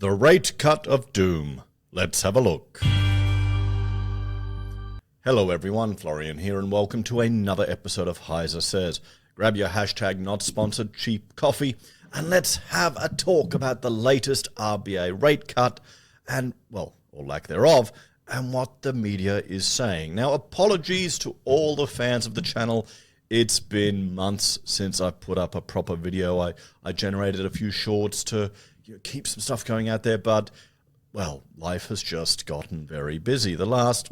The rate cut of doom. Let's have a look. Hello everyone, Florian here and welcome to another episode of HeiseSays. Grab your hashtag not sponsored cheap coffee and let's have a talk about the latest RBA rate cut and, well, or lack thereof, and what the media is saying. Now, apologies to all the fans of the channel. It's been months since I put up a proper video. I generated a few shorts to keep some stuff going out there, but, well, life has just gotten very busy. The last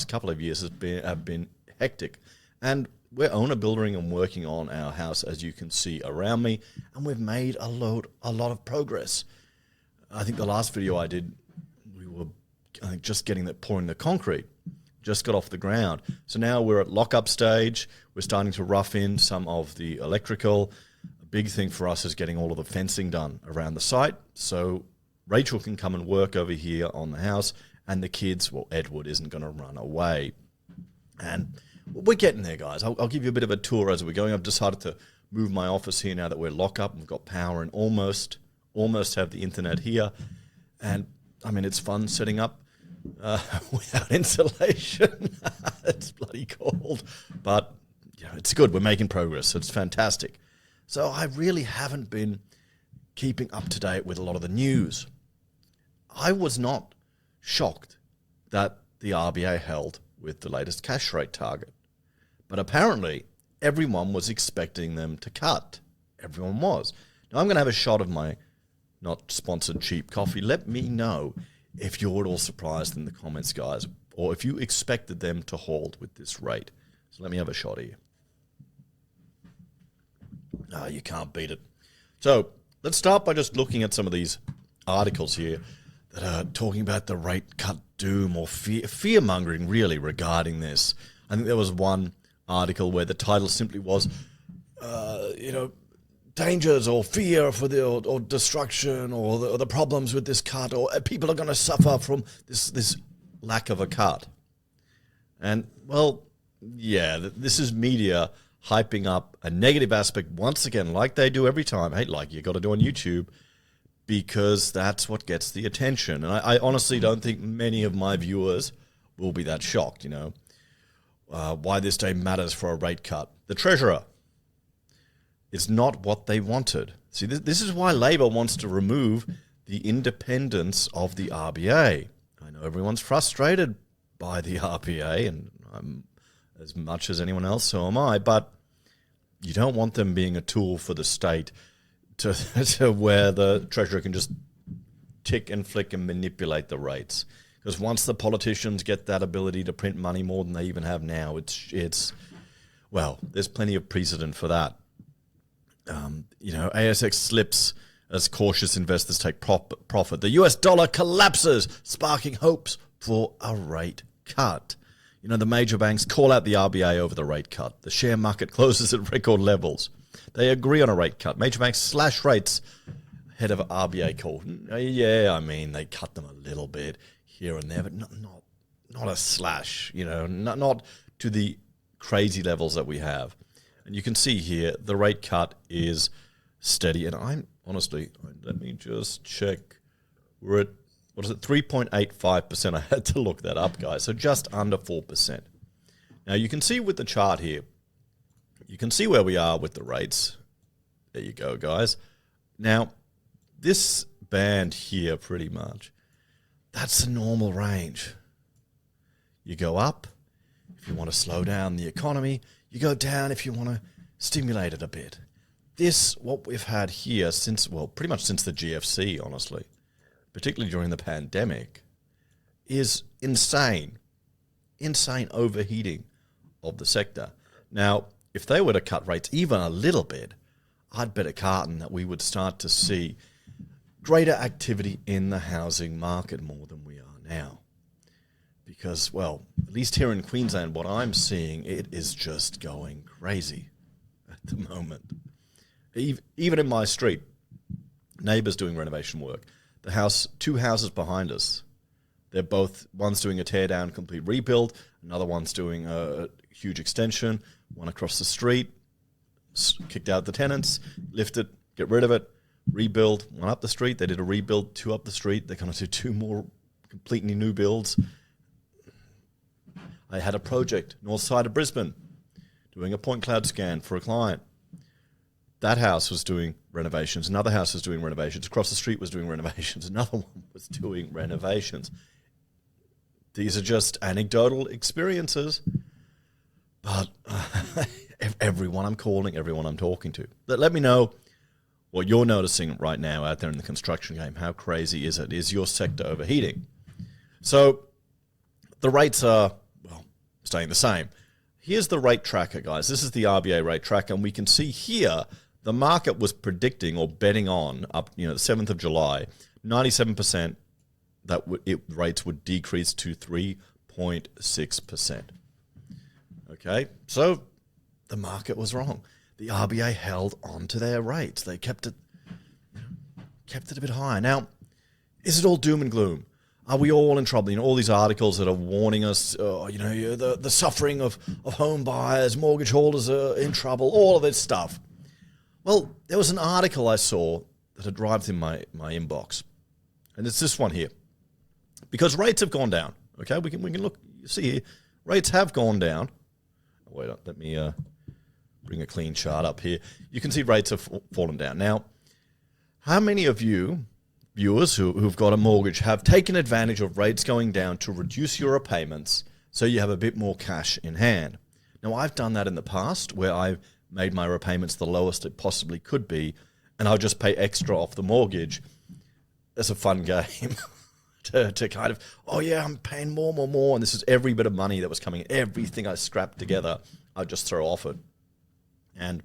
couple of years have been hectic, and we're owner building and working on our house, as you can see around me, and we've made a lot of progress. I think the last video I did, we were just pouring the concrete, just got off the ground. So now we're at lock-up stage. We're starting to rough in some of the electrical. A big thing for us is getting all of the fencing done around the site, so Rachel can come and work over here on the house, and the kids, well, Edward isn't going to run away. And we're getting there, guys. I'll give you a bit of a tour as we're going. I've decided to move my office here now that we're locked up. We've got power and almost have the internet here. And, I mean, it's fun setting up without insulation. It's bloody cold. But, you know, it's good. We're making progress. So it's fantastic. So I really haven't been keeping up to date with a lot of the news. I was not shocked that the RBA held with the latest cash rate target. But apparently, everyone was expecting them to cut. Everyone was. Now, I'm going to have a shot of my not sponsored cheap coffee. Let me know if you're at all surprised in the comments, guys, or if you expected them to hold with this rate. So let me have a shot here. Oh, you can't beat it. So let's start by just looking at some of these articles here that are talking about the rate cut doom or fear-mongering, really, regarding this. I think there was one article where the title simply was, dangers or fear for or destruction or the problems with this cut, or people are going to suffer from this lack of a cut. And, well, yeah, this is media hyping up a negative aspect once again, like they do every time. Hey, like you got to do on YouTube, because that's what gets the attention. And I honestly don't think many of my viewers will be that shocked, why this day matters for a rate cut. The Treasurer is not what they wanted. See, this is why Labor wants to remove the independence of the RBA. I know everyone's frustrated by the RBA, and I'm as much as anyone else, so am I, but you don't want them being a tool for the state to where the Treasurer can just tick and flick and manipulate the rates. Because once the politicians get that ability to print money more than they even have now, well, there's plenty of precedent for that. ASX slips as cautious investors take profit. The US dollar collapses, sparking hopes for a rate cut. The major banks call out the RBA over the rate cut. The share market closes at record levels. They agree on a rate cut. Major banks slash rates ahead of an RBA call. Yeah, I mean, they cut them a little bit here and there, but not a slash, not to the crazy levels that we have. And you can see here, the rate cut is steady. And I'm honestly, let me just check. We're at, 3.85%. I had to look that up, guys. So just under 4%. Now, you can see with the chart here, you can see where we are with the rates. There you go, guys. Now, this band here, pretty much, that's a normal range. You go up if you want to slow down the economy. You go down if you want to stimulate it a bit. What we've had here pretty much since the GFC, honestly, particularly during the pandemic, is insane overheating of the sector. Now, if they were to cut rates even a little bit, I'd bet a carton that we would start to see greater activity in the housing market more than we are now. Because, well, at least here in Queensland, what I'm seeing, it is just going crazy at the moment. Even in my street, neighbours doing renovation work. Two houses behind us, one's doing a tear down, complete rebuild, another one's doing a huge extension, one across the street, kicked out the tenants, lift it, get rid of it, rebuild, one up the street. They did a rebuild, two up the street. They're going to do two more completely new builds. I had a project north side of Brisbane doing a point cloud scan for a client. That house was doing renovations. Another house was doing renovations. Across the street was doing renovations. Another one was doing renovations. These are just anecdotal experiences, but everyone I'm calling, everyone I'm talking to. Let me know what you're noticing right now out there in the construction game. How crazy is it? Is your sector overheating? So the rates are, well, staying the same. Here's the rate tracker, guys. This is the RBA rate tracker, and we can see here the market was predicting or betting on up, the 7th of July, 97% that rates would decrease to 3.6%. Okay, so the market was wrong. The RBA held on to their rates. They kept it a bit higher. Now, is it all doom and gloom? Are we all in trouble? All these articles that are warning us, the suffering of home buyers, mortgage holders are in trouble, all of this stuff. Well, there was an article I saw that had arrived in my inbox, and it's this one here. Because rates have gone down, okay? We can look, you see here, rates have gone down. Wait, let me bring a clean chart up here. You can see rates have fallen down. Now, how many of you viewers who've got a mortgage have taken advantage of rates going down to reduce your repayments so you have a bit more cash in hand? Now, I've done that in the past where I've made my repayments the lowest it possibly could be, and I'll just pay extra off the mortgage. It's a fun game to kind of, I'm paying more, and this is every bit of money that was coming, everything I scrapped together, I'd just throw off it. And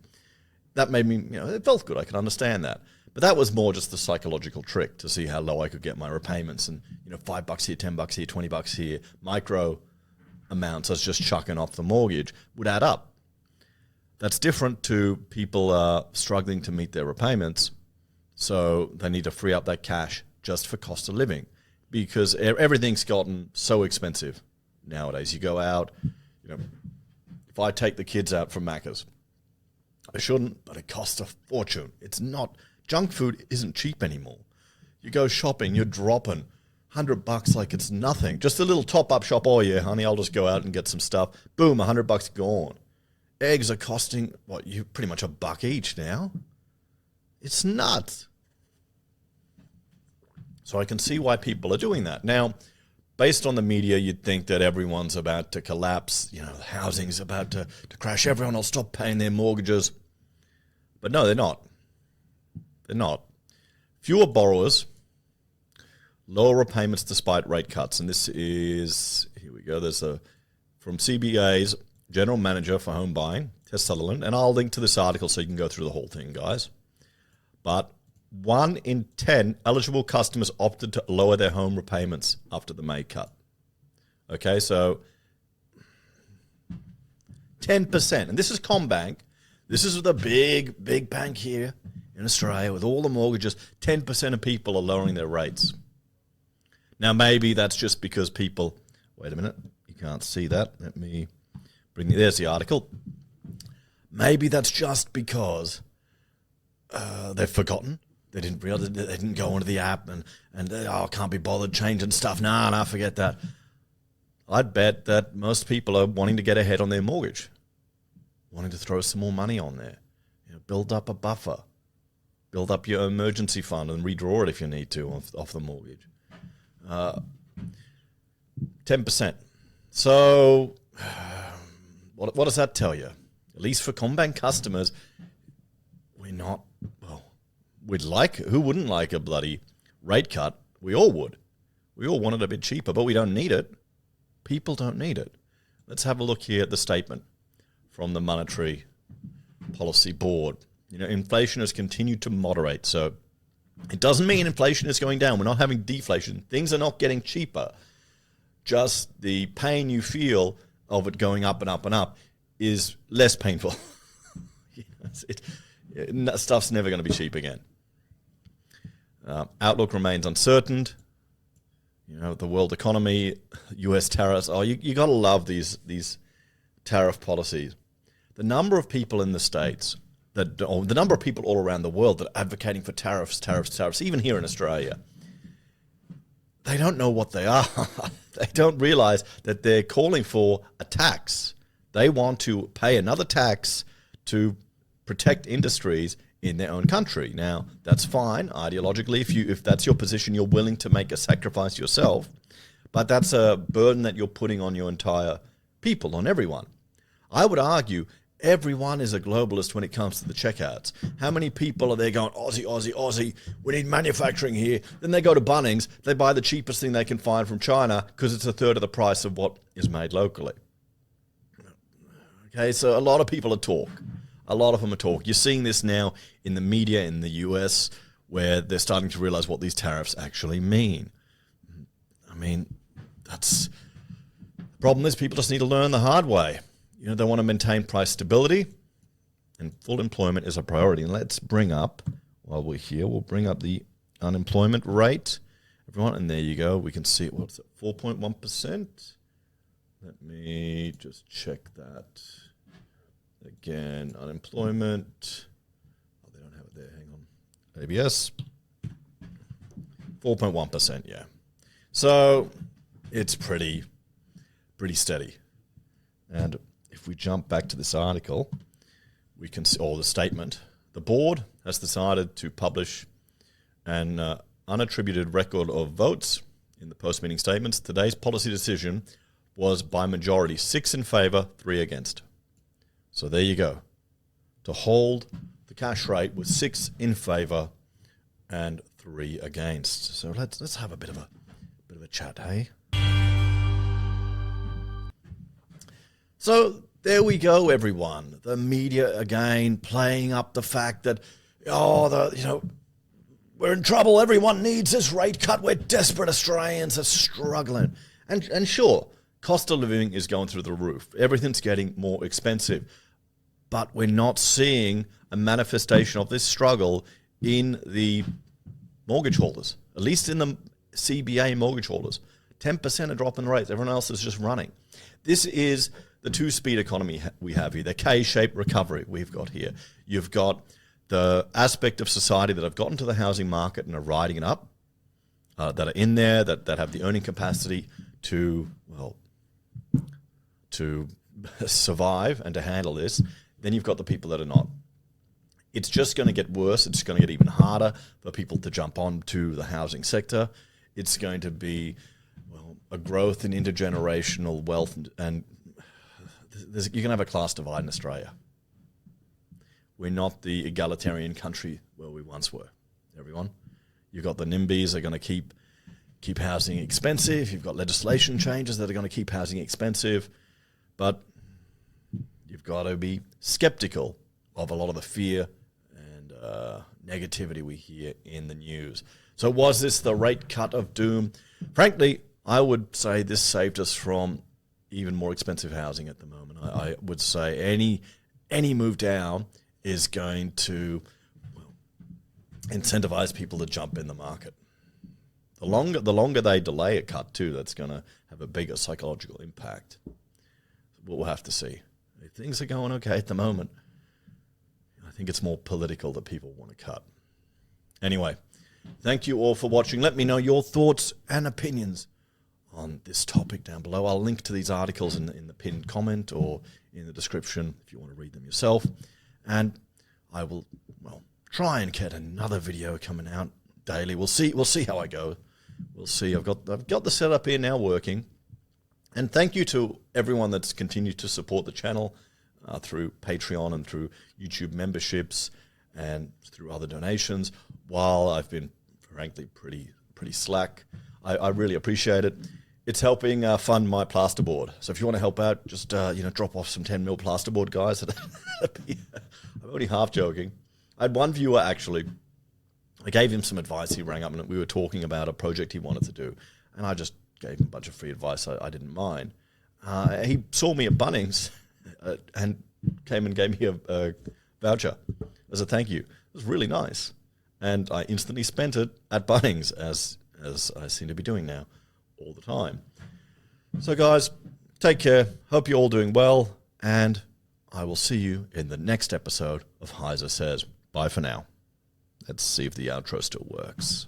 that made me, it felt good. I could understand that. But that was more just the psychological trick to see how low I could get my repayments. And, $5 here, $10 here, $20 here, micro amounts I was just chucking off the mortgage would add up. That's different to people struggling to meet their repayments. So they need to free up that cash just for cost of living, because everything's gotten so expensive nowadays. You go out, if I take the kids out from Macca's, I shouldn't, but it costs a fortune. It's not, junk food isn't cheap anymore. You go shopping, you're dropping $100 like it's nothing. Just a little top-up shop. Oh yeah, honey, I'll just go out and get some stuff. Boom, $100 gone. Eggs are costing, you pretty much $1 each now. It's nuts. So I can see why people are doing that. Now, based on the media, you'd think that everyone's about to collapse. Housing's about to crash. Everyone will stop paying their mortgages. But no, they're not. They're not. Fewer borrowers, lower repayments despite rate cuts. And this is, here we go, there's from CBA's General Manager for Home Buying, Tess Sutherland. And I'll link to this article so you can go through the whole thing, guys. But 1 in 10 eligible customers opted to lower their home repayments after the May cut. Okay, so 10%. And this is CommBank. This is the big bank here in Australia with all the mortgages. 10% of people are lowering their rates. Now, maybe that's just because people... Wait a minute. You can't see that. Let me bring... There's the article. Maybe that's just because they've forgotten. They didn't realize, they didn't go onto the app and can't be bothered changing stuff. Nah, forget that. I'd bet that most people are wanting to get ahead on their mortgage, wanting to throw some more money on there. Build up a buffer, build up your emergency fund and redraw it if you need to off the mortgage. 10%. So what does that tell you? At least for CommBank customers, we're not, who wouldn't like a bloody rate cut? We all would. We all want it a bit cheaper, but we don't need it. People don't need it. Let's have a look here at the statement from the Monetary Policy Board. Inflation has continued to moderate. So it doesn't mean inflation is going down. We're not having deflation. Things are not getting cheaper. Just the pain you feel of it going up and up and up is less painful. Stuff's never going to be cheap again. Outlook remains uncertain. The world economy, U.S. tariffs. You got to love these tariff policies. The number of people in the States or the number of people all around the world that are advocating for tariffs, even here in Australia, they don't know what they are. They don't realize that they're calling for a tax. They want to pay another tax to protect industries in their own country. Now, that's fine ideologically. If that's your position, you're willing to make a sacrifice yourself. But that's a burden that you're putting on your entire people, on everyone. I would argue everyone is a globalist when it comes to the checkouts. How many people are there going, Aussie, Aussie, Aussie, we need manufacturing here? Then they go to Bunnings, they buy the cheapest thing they can find from China because it's a third of the price of what is made locally. Okay, so a lot of people are talk. A lot of them are talk. You're seeing this now in the media in the US where they're starting to realize what these tariffs actually mean. I mean, the problem is people just need to learn the hard way. You know, they want to maintain price stability, and full employment is a priority. And let's bring up, while we're here, we'll bring up the unemployment rate, everyone. And there you go. We can see it. What's it? 4.1%. Let me just check that. Again, unemployment. Oh, they don't have it there. Hang on. ABS. 4.1%, yeah. So it's pretty steady. And if we jump back to this article, we can see, or the statement, the board has decided to publish an unattributed record of votes in the post-meeting statements. Today's policy decision was by majority 6 in favour, 3 against. So there you go. To hold the cash rate with 6 in favour and 3 against. So let's have a bit of a chat, hey? So there we go, everyone. The media again playing up the fact that, we're in trouble. Everyone needs this rate cut. We're desperate. Australians are struggling. And sure, cost of living is going through the roof. Everything's getting more expensive. But we're not seeing a manifestation of this struggle in the mortgage holders, at least in the CBA mortgage holders. 10% are dropping the rates. Everyone else is just running. This is the two-speed economy we have here, the K-shaped recovery we've got here. You've got the aspect of society that have gotten to the housing market and are riding it up, that are in there, that have the earning capacity to survive and to handle this. Then you've got the people that are not. It's just going to get worse. It's going to get even harder for people to jump onto the housing sector. It's going to be, a growth in intergenerational wealth, and you're going to have a class divide in Australia. We're not the egalitarian country where we once were, everyone. You've got the NIMBYs are going to keep housing expensive. You've got legislation changes that are going to keep housing expensive. But you've got to be skeptical of a lot of the fear and negativity we hear in the news. So was this the rate cut of doom? Frankly, I would say this saved us from even more expensive housing at the moment. I would say any move down is going to incentivize people to jump in the market. The longer they delay a cut too, that's going to have a bigger psychological impact. We'll have to see. If things are going okay at the moment, I think it's more political that people want to cut. Anyway, thank you all for watching. Let me know your thoughts and opinions on this topic down below. I'll link to these articles in the pinned comment or in the description if you want to read them yourself. And I will, try and get another video coming out daily. We'll see how I go. We'll see. I've got the setup here now working. And thank you to everyone that's continued to support the channel through Patreon and through YouTube memberships and through other donations. While I've been, frankly, pretty slack, I really appreciate it. It's helping fund my plasterboard. So if you want to help out, just drop off some 10 mil plasterboard, guys. I'm only half joking. I had one viewer actually. I gave him some advice. He rang up and we were talking about a project he wanted to do, and I just gave him a bunch of free advice I didn't mind. He saw me at Bunnings and came and gave me a voucher as a thank you. It was really nice, and I instantly spent it at Bunnings as I seem to be doing now all the time. So guys, take care. Hope you're all doing well, and I will see you in the next episode of HeiseSays. Bye for now. Let's see if the outro still works.